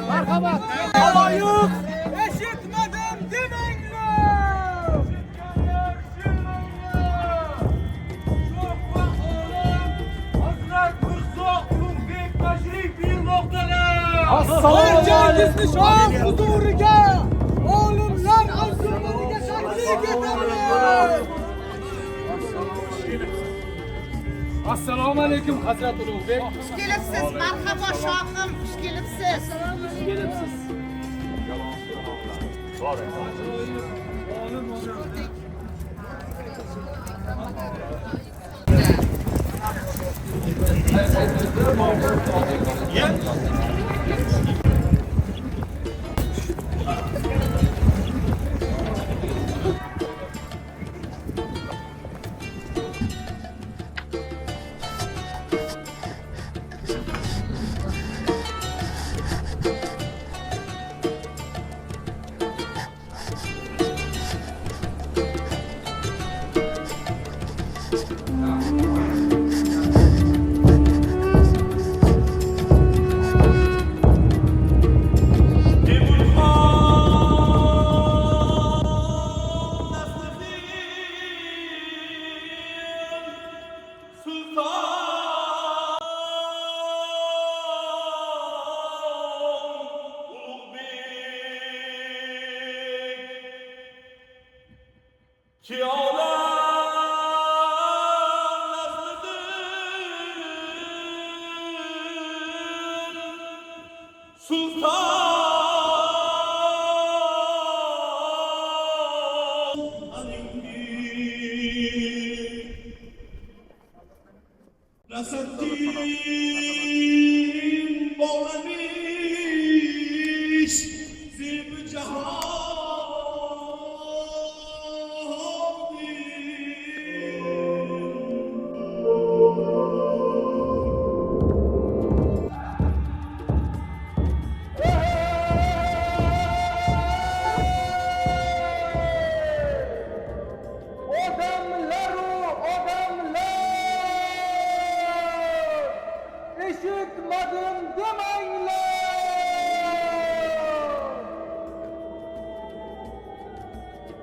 Merhaba. Hava yok. Eşitmedim demeyin. Çok oğlum. Hazret Mırsa Ulubek teşrif buyurmaktalar. Assalamu aleykum. Huzuriga. Oğlumlar arzumlarga taklif etamiz. Assalomu alaykum Hazrat Ulug'bek. Xush kelibsiz, marhabo shohim, xush kelibsiz. Xush kelibsiz. Rasatin bağlamış zilb-i cahani. Eşitmedim demeyinler.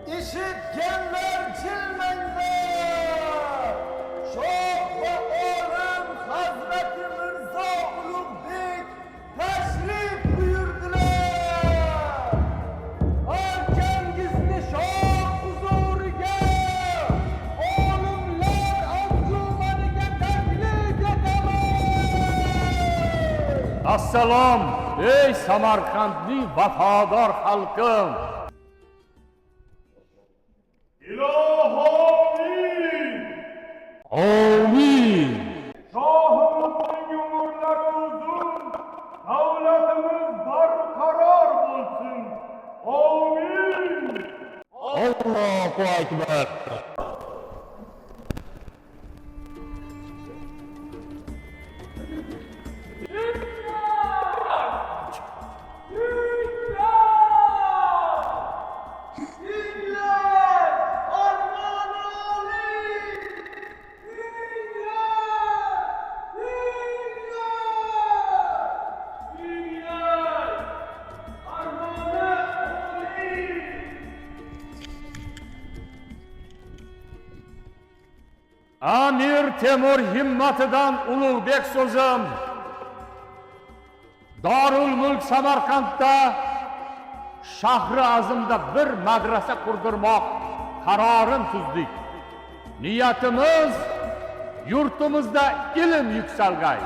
İşitkenler cilmeyinler. Şoh ve oğlum Hazreti Mırsa Ulubek teşrif buyurdular. Erkengizni şoh huzuriga, oğlumlar anjumaniga taklif etaman. Assalom ey Samarqandning vafodor xalqim. İlahi! Amin. Şahımızın umurları uzun, devletimiz barqaror olsun. Amin! Allahu ekber. Amir Temur himmatidan Ulug'bek so'zim. Darul Mulk Samarqandda shahri azimda bir madrasa qurdirmoq qarorin tuzdik. Niyatimiz yurtimizda ilm yuksalgay.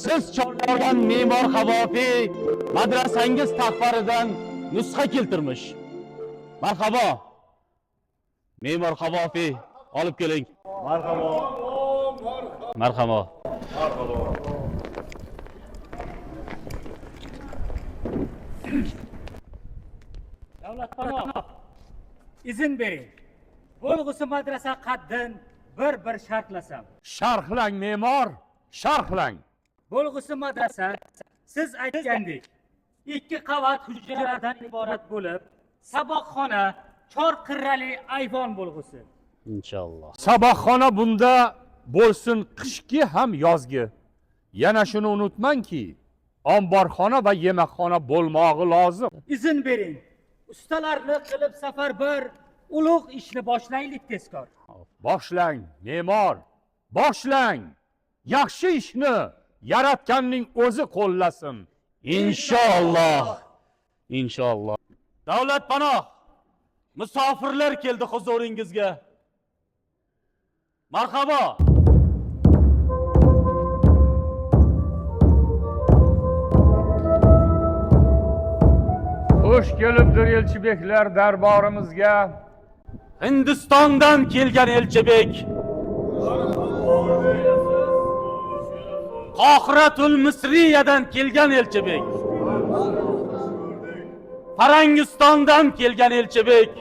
siz chorlagan me'mor Havofiy madrasangiz tahfaridan nusxa keltirmish. Marhabo. Me'mor Havofiy olib keling. Marhabo. Marhabo. Davlatpanoh, izn bering. Bo'lg'usi madrasa qaddan bir shartlasam. Sharhlang me'mor, sharhlang. Bo'lg'usi madrasa siz aytgandek 2 qavat hujralardan iborat bo'lib, saboqxona, 4 qirrali ayvon bo'lg'usi. Inshaalloh. Saboqxona bunda bo'lsin qishki ham yozgi. Yana shuni unutmangki, omborxona va yemakxona bo'lmog'i lozim. Izn bering. Ustalarni qilib safarbar ulug' ishni boshlaylik tezkor. Boshlang me'mor, boshlang. Yaxshi ishni yaratganning o'zi qo'llasin. Inshaalloh. Inshaalloh. Davlatpanoh, musofirlar keldi huzuringizga. Marhabo. Xush kelibdir elchibeklar darborimizga. Hindistondan kelgan elchibek. Qohiratul Misriyadan kelgan elchibek. Farangistondan kelgan elchibek.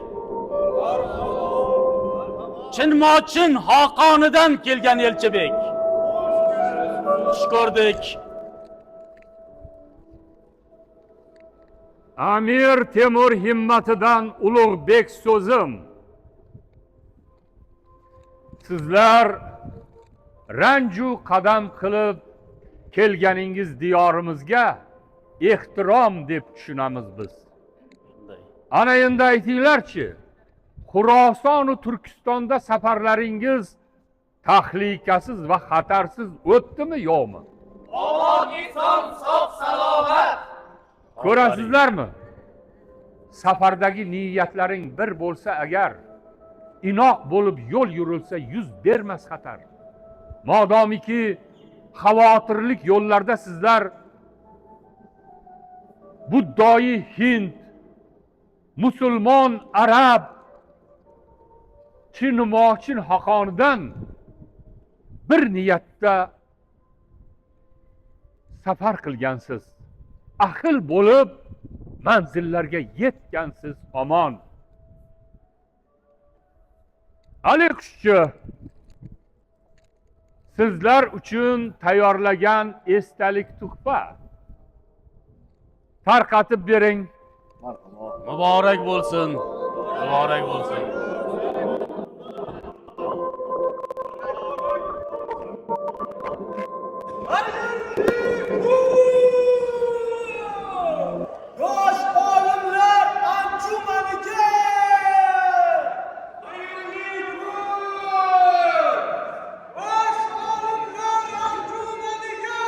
Chinmochin Xoqonidan kelgan elchibek. Xush ko'rdik. Amir Temur himmatidan Ulug'bek so'zim. Sizlar ranju qadam qilib kelganingiz diyorimizga ehtirom deb tushunamiz biz. Ana endi aytinglarchi, Xuroson va Turkistonda safarlaringiz tahlikasiz va xatarsiz o'tdimi yo'qmi? Omon-eson, sog' salomat. Ko'rasizlarmi? Safardagi niyatlaring bir bo'lsa agar, inoq bo'lib yo'l yurilsa yuz bermas xatar. Modomiki xavotirlik yo'llarda sizlar buddoi Hind, musulmon arab, Chinmochin Xoqonidan bir niyatda safar qilgansiz. Ahil bo'lib manzillarga yetgansiz omon. Ali qushchi, sizlar uchun tayyorlagan esdalik tuhfa tarqatib bering. Muborak bo'lsin. Muborak bo'lsin. Yosh olimlar anjumaniga! Yosh olimlar anjumaniga!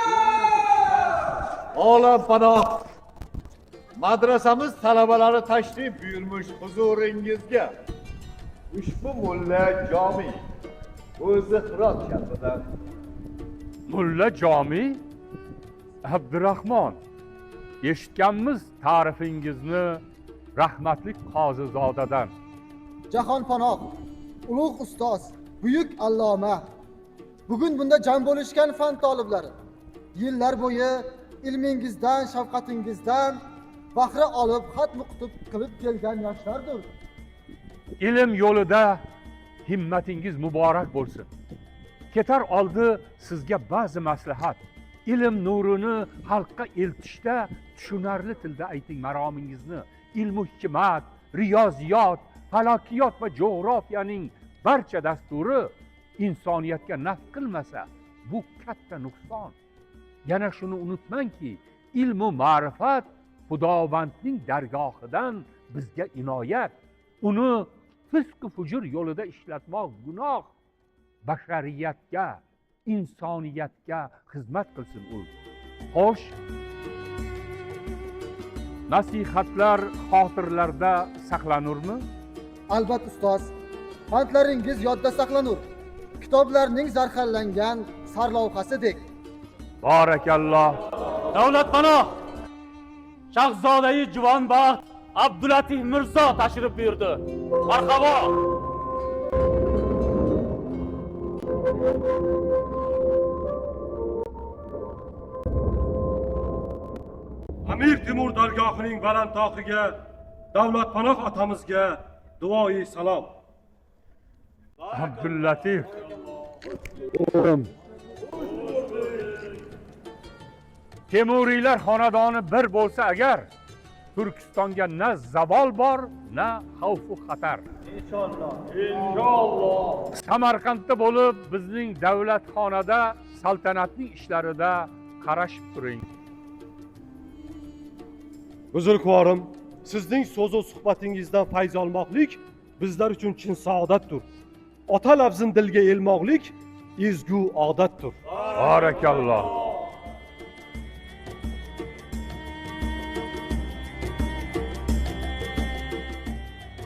Olam madrasamiz talabalari tashrif buyurmuş huzuringizga. Ushbu mulla jomi o'zi Hirot shahridan. Mulla jomi Abdurahmon, eshitganmiz ta'rifingizni rahmatli Qozizodadan. Jahonpanoh, ulug' ustoz, buyuk alloma. Bugun bunda jam bo'lishgan fan toliblari. Yillar bo'yi ilmingizdan, shafqatingizdan bahra olib, xat muqtib qilib kelgan yoshlardir. Ilm yo'lida himmatingiz muborak bo'lsin. Ketar oldi sizga ba'zi maslahat. Ilm nurini xalqqa eltishda tushunarli tilda ayting maromingizni. Ilmu hikmat, riyoziyot, falokiyot va jo'g'rofiyaning barcha dasturi insoniyatga naf qilmasa, bu katta nuqson. Yana shuni unutmangki, ilmu ma'rifat Xudovandning dargohidan bizga inoyat. Uni fisq fujur yo'lida ishlatmoq gunoh. Bashariyatga, insoniyatga xizmat qilsin u. Xo'sh, nasihatlar xotirlarda saqlanurmi? Albatta ustoz, pantlaringiz yodda saqlanur. Kitoblarning zarxallangan sarlavhasidek. Barakalloh. Davlatpanoh Shahzodai Juvonbaxt Abdulatif Mirzo tashrif buyurdi. Marhabo. Amir Temur dargohining baland tog'iga, Davlatpanoh otamizga duoi salom. Abdullatif. O'g'lim. Temuriylar xonadoni bir bo'lsa agar, Turkistonga na zavol bor, na xavf va xatar. İnşallah. Samarqandda bo'lib, bizning davlatxonada saltanatning ishlarida qarashib turing. Buzrukvorim, sizning so'z va suhbatingizdan fayz olmoqlik bizlar uchun chin saodatdir. Ota lafzini dilga elmoqlik ezgu odatdir. Barakalloh.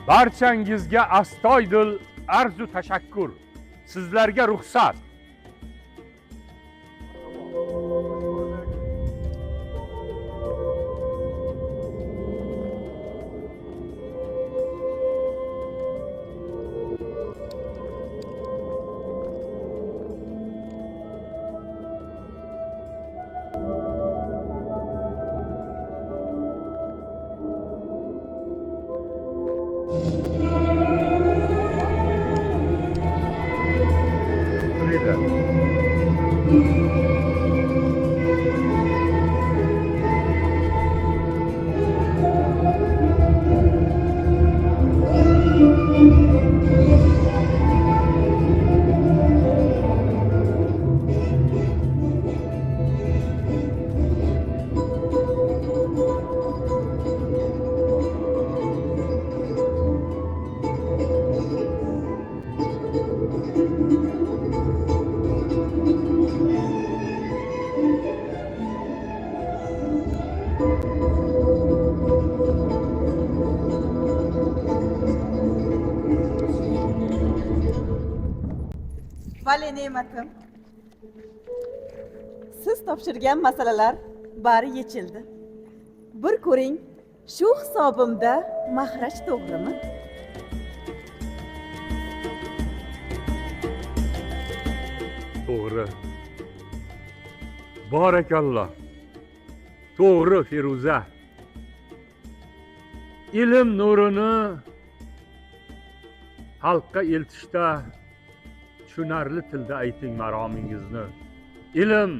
Barchangizga astoydil arzu tashakkur. Sizlarga ruxsat. Vali ne'matim. Siz topshirgan masalalar bari yechildi. Bir ko'ring, shu hisobimda mahraj to'g'rimi? To'g'ri. Barakalloh. To'g'ri Feruza. Ilm nurini xalqqa eltishda tushunarli tilda ayting maromingizni. Ilm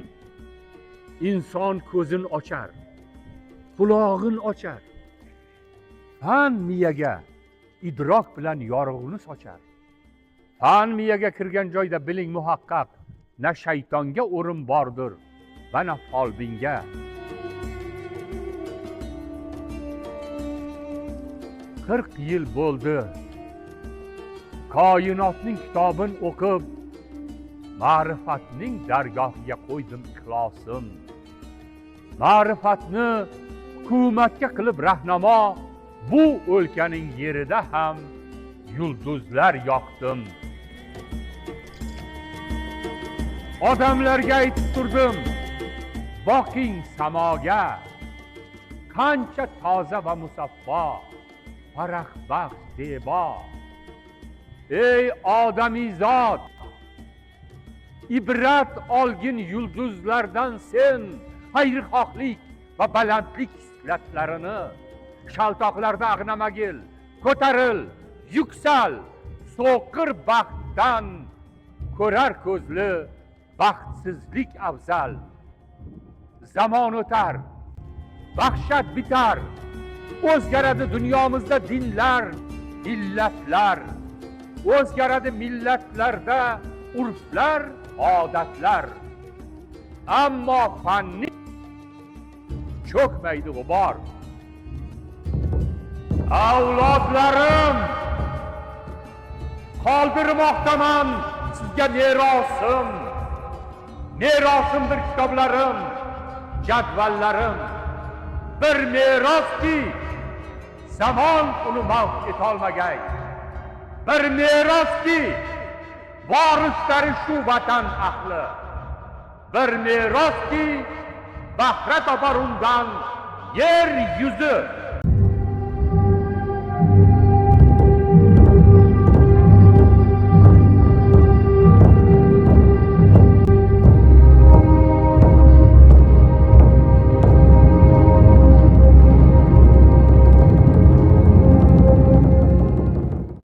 inson ko'zini ochar, qulog'ini ochar. Fan miyaga idrok bilan yorug'ini sochar. Fan miyaga kirgan joyda biling muhaqqaq, na shaytonga o'rin bordir va na folbinga. Qirq yil bo'ldi. Koinotning kitobini o'qib, ma'rifatning dargohiga qo'ydim ixlosim. Ma'rifatni hukumatga qilib rahnamo, bu o'lkaning yerida ham yulduzlar yoqdim. Odamlarga aytib turdim, boqing samoga, qancha toza va musaffo, farahbaxsh zebo. Ey odamizod, ibrat olgin yulduzlardan sen, xayrixohlik va balandlik hislatlarini. Shaltoqlarda ag'namagil, ko'taril, yuksal, so'qir baxtdan ko'rar ko'zli baxtsizlik afzal. Zamon o'tar, vahshat bitar, o'zgaradi dunyomizda dinlar, millatlar, o'zgaradi millatlarda urflar, odatlar. Ammo fanning cho'kmaydi g'ubor. Avlodlarim, qoldirmoqdaman sizga merosim. Merosimdir kitoblarim, jadvallarim. Bir meroski zamon uni mahv etolmagay. Bir meroski vorishlari shu vatan ahli. bir meroski bahra topar undan yer yuzi.